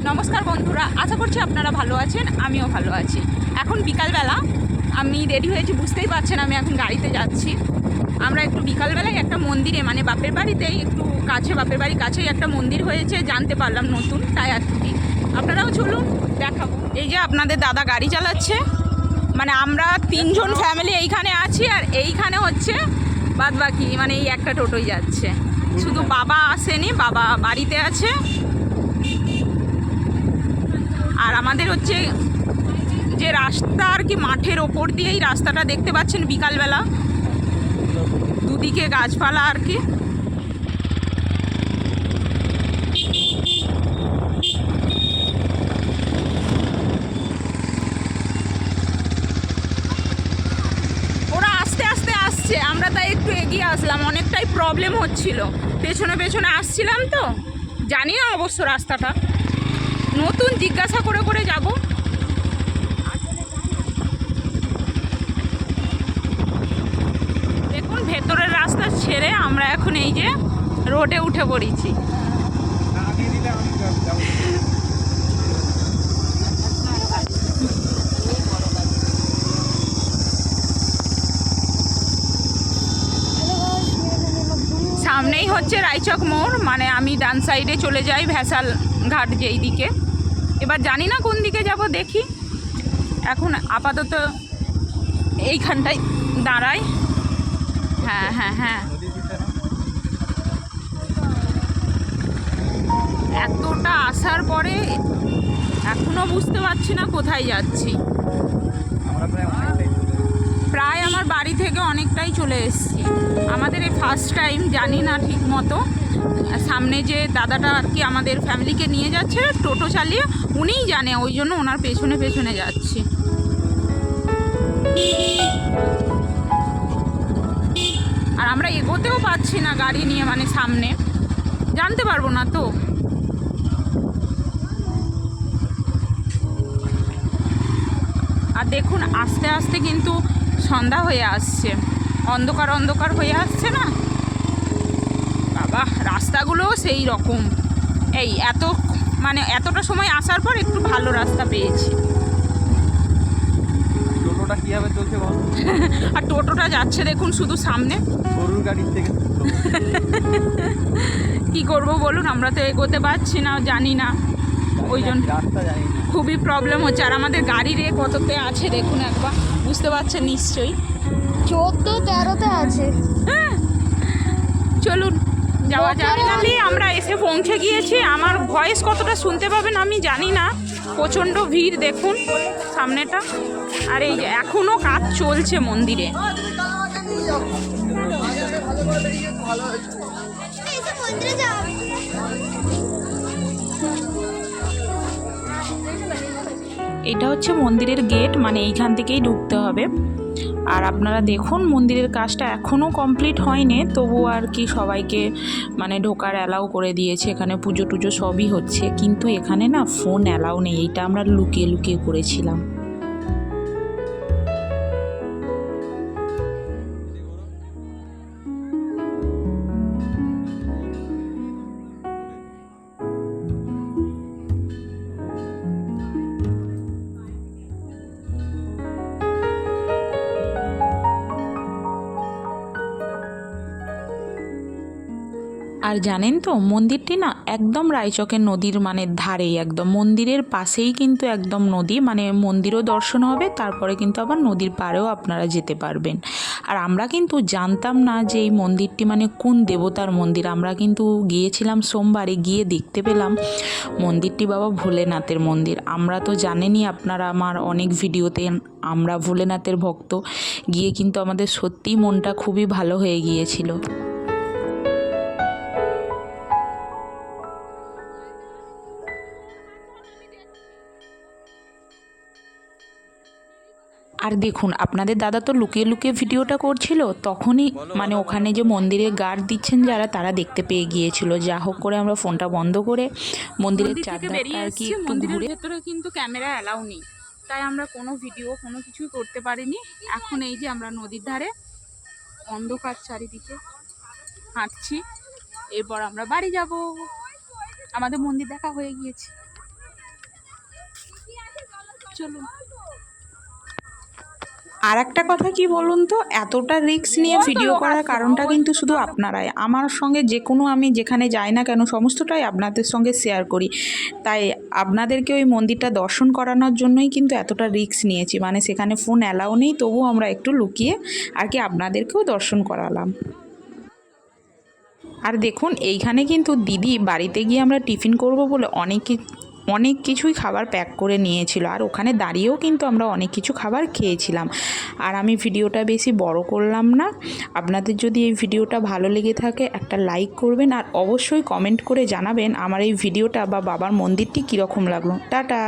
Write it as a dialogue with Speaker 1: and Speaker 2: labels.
Speaker 1: নমস্কার বন্ধুরা, আশা করছি আপনারা ভালো আছেন। আমিও ভালো আছি। এখন বিকালবেলা আমি রেডি হয়েছি, বুঝতেই পারছেন আমি এখন গাড়িতে যাচ্ছি। আমরা একটু বিকালবেলায় একটা মন্দিরে, মানে বাপের বাড়িতেই একটু কাছে, বাপের বাড়ির কাছেই একটা মন্দির হয়েছে জানতে পারলাম নতুন, তাই আর কি। আপনারাও চলুন দেখাবো। এই যে আপনাদের দাদা গাড়ি চালাচ্ছে, মানে আমরা 3 জন ফ্যামিলি এইখানে আছি, আর এইখানে হচ্ছে বাদ বাকি মানে এই একটা টোটোই যাচ্ছে। শুধু বাবা আসেনি, বাবা বাড়িতে আছে। আর আমাদের হচ্ছে যে রাস্তা আর কি, মাঠের ওপর দিয়েই রাস্তাটা দেখতে পাচ্ছেন বিকালবেলা, দুদিকে গাছপালা আর কি। ওরা আস্তে আস্তে আসছে, আমরা তাই একটু এগিয়ে আসলাম। অনেকটাই প্রবলেম হচ্ছিল, পেছনে পেছনে আসছিলাম তো, জানি না অবশ্য রাস্তাটা নতুন, জিজ্ঞাসা করে করে যাব। দেখুন ভেতরের রাস্তা ছেড়ে আমরা এখন এই যে রোডে উঠে পড়েছি। সামনেই হচ্ছে রায়চক মোড়, মানে আমি ডান সাইডে চলে যাই ভ্যাসাল ঘাট যেই দিকে। এবার জানি না কোন দিকে যাব, দেখি। এখন আপাতত এইখানটায় দাঁড়াই। হ্যাঁ হ্যাঁ হ্যাঁ, এতটা আসার পরে এখনো বুঝতে পারছি না কোথায় যাচ্ছি। প্রায় আমার বাড়ি থেকে অনেকটাই চলে এসেছি। আমাদের এই ফার্স্ট টাইম, জানি না ঠিক মতো। সামনে যে দাদাটা আর কি আমাদের ফ্যামিলিকে নিয়ে যাচ্ছে টোটো চালিয়ে, উনিই জানে, ওই জন্য ওনার পেছনে পেছনে যাচ্ছি। আর আমরা এগোতেও পাচ্ছি না গাড়ি নিয়ে, মানে সামনে জানতে পারবো না তো। আর দেখুন আস্তে আস্তে কিন্তু সন্ধ্যা হয়ে আসছে, অন্ধকার অন্ধকার হয়ে আসছে না বাবা। রাস্তাগুলোও সেই রকম, এই মানে এতটা সময় আসার পর একটু ভালো রাস্তা পেয়েছি।
Speaker 2: টোটোটা কিভাবে চলছে বল?
Speaker 1: আর টোটোটা যাচ্ছে দেখুন শুধু সামনে।
Speaker 2: গরুর গাড়ির থেকে
Speaker 1: কি করব বলুন, আমরা তো এগোতে পারছি না, জানি না, ওই জন্য
Speaker 2: রাস্তা জানি না,
Speaker 1: খুবই প্রবলেম হচ্ছে। আর আমাদের গাড়ির কততে আছে দেখুন একবার, বুঝতে পারছেন নিশ্চয়ই।
Speaker 3: 14-13-তে আছে।
Speaker 1: চলুন যাওয়া যাবে। আমরা এসে পৌঁছে গিয়েছি। আমার ভয়েস কতটা শুনতে পাবেন আমি জানি না, প্রচণ্ড ভিড় দেখুন সামনেটা। আর এই যে এখনও কাজ চলছে মন্দিরে। এটা হচ্ছে মন্দিরের গেট, মানে এইখান থেকেই ঢুকতে হবে। আর আপনারা দেখুন মন্দিরের কাজটা এখনও কমপ্লিট হয়নি, তবুও আর কি সবাইকে মানে ঢোকার অ্যালাউ করে দিয়েছে। এখানে পুজো টুজো সবই হচ্ছে, কিন্তু এখানে না ফোন অ্যালাউ নেই, এইটা আমরা লুকিয়ে লুকিয়ে করেছিলাম। আর জানেন তো মন্দিরটি না একদম রায়চকের নদীর মানে ধারেই, একদম মন্দিরের পাশেই কিন্তু একদম নদী, মানে মন্দিরও দর্শন হবে, তারপরে কিন্তু আবার নদীর পাড়েও আপনারা যেতে পারবেন। আর আমরা কিন্তু জানতাম না যে এই মন্দিরটি মানে কোন দেবতার মন্দির। আমরা কিন্তু গিয়েছিলাম সোমবারে, গিয়ে দেখতে পেলাম মন্দিরটি বাবা ভোলেনাথের মন্দির। আমরা তো জানেনই আপনারা আমার অনেক ভিডিওতে, আমরা ভোলেনাথের ভক্ত। গিয়ে কিন্তু আমাদের সত্যিই মনটা খুবই ভালো হয়ে গিয়েছিল। আর দেখুন আপনাদের দাদা তো লুকিয়ে লুকিয়ে ভিডিওটা করছিল, তখনই মানে ওখানে যে মন্দিরে গার্ড দিচ্ছেন যারা, তারা দেখতে পেয়ে গিয়েছিল। যা হোক করে আমরা ফোনটা বন্ধ করে মন্দিরের চারধারটা আর কি একটু ঘুরে। ভেতরে কিন্তু ক্যামেরা অ্যালাউ নেই, তাই আমরা কোনো ভিডিও কোনো কিছুই করতে পারিনি। এখন এই যে আমরা নদীর ধারে, অন্ধকার চারিদিকে হাঁটছি, এরপর আমরা বাড়ি যাব। আমাদের মন্দির দেখা হয়ে গিয়েছে।
Speaker 3: চলুন।
Speaker 1: আর একটা কথা কি বলুন তো, এতটা রিস্ক নিয়ে ভিডিও করার কারণটা কিন্তু শুধু আপনারাই। আমার সঙ্গে যে কোনো আমি যেখানে যাই না কেন সমস্তটাই আপনাদের সঙ্গে শেয়ার করি, তাই আপনাদেরকে ওই মন্দিরটা দর্শন করানোর জন্যই কিন্তু এতটা রিস্ক নিয়েছি। মানে সেখানে ফোন অ্যালাউ নেই, তবুও আমরা একটু লুকিয়ে আর কি আপনাদেরকেও দর্শন করালাম। আর দেখুন এইখানে কিন্তু দিদি বাড়িতে গিয়ে আমরা টিফিন করব বলে অনেক কিছুই খাবার প্যাক করে নিয়েছিল, আর ওখানে দাঁড়িয়েও কিন্তু আমরা অনেক কিছু খাবার খেয়েছিলাম। আর আমি ভিডিওটা বেশি বড় করলাম না। আপনাদের যদি এই ভিডিওটা ভালো লেগে থাকে একটা লাইক করবেন, আর অবশ্যই কমেন্ট করে জানাবেন আমার এই ভিডিওটা বা বাবার মন্দিরটি কীরকম লাগলো। টাটা।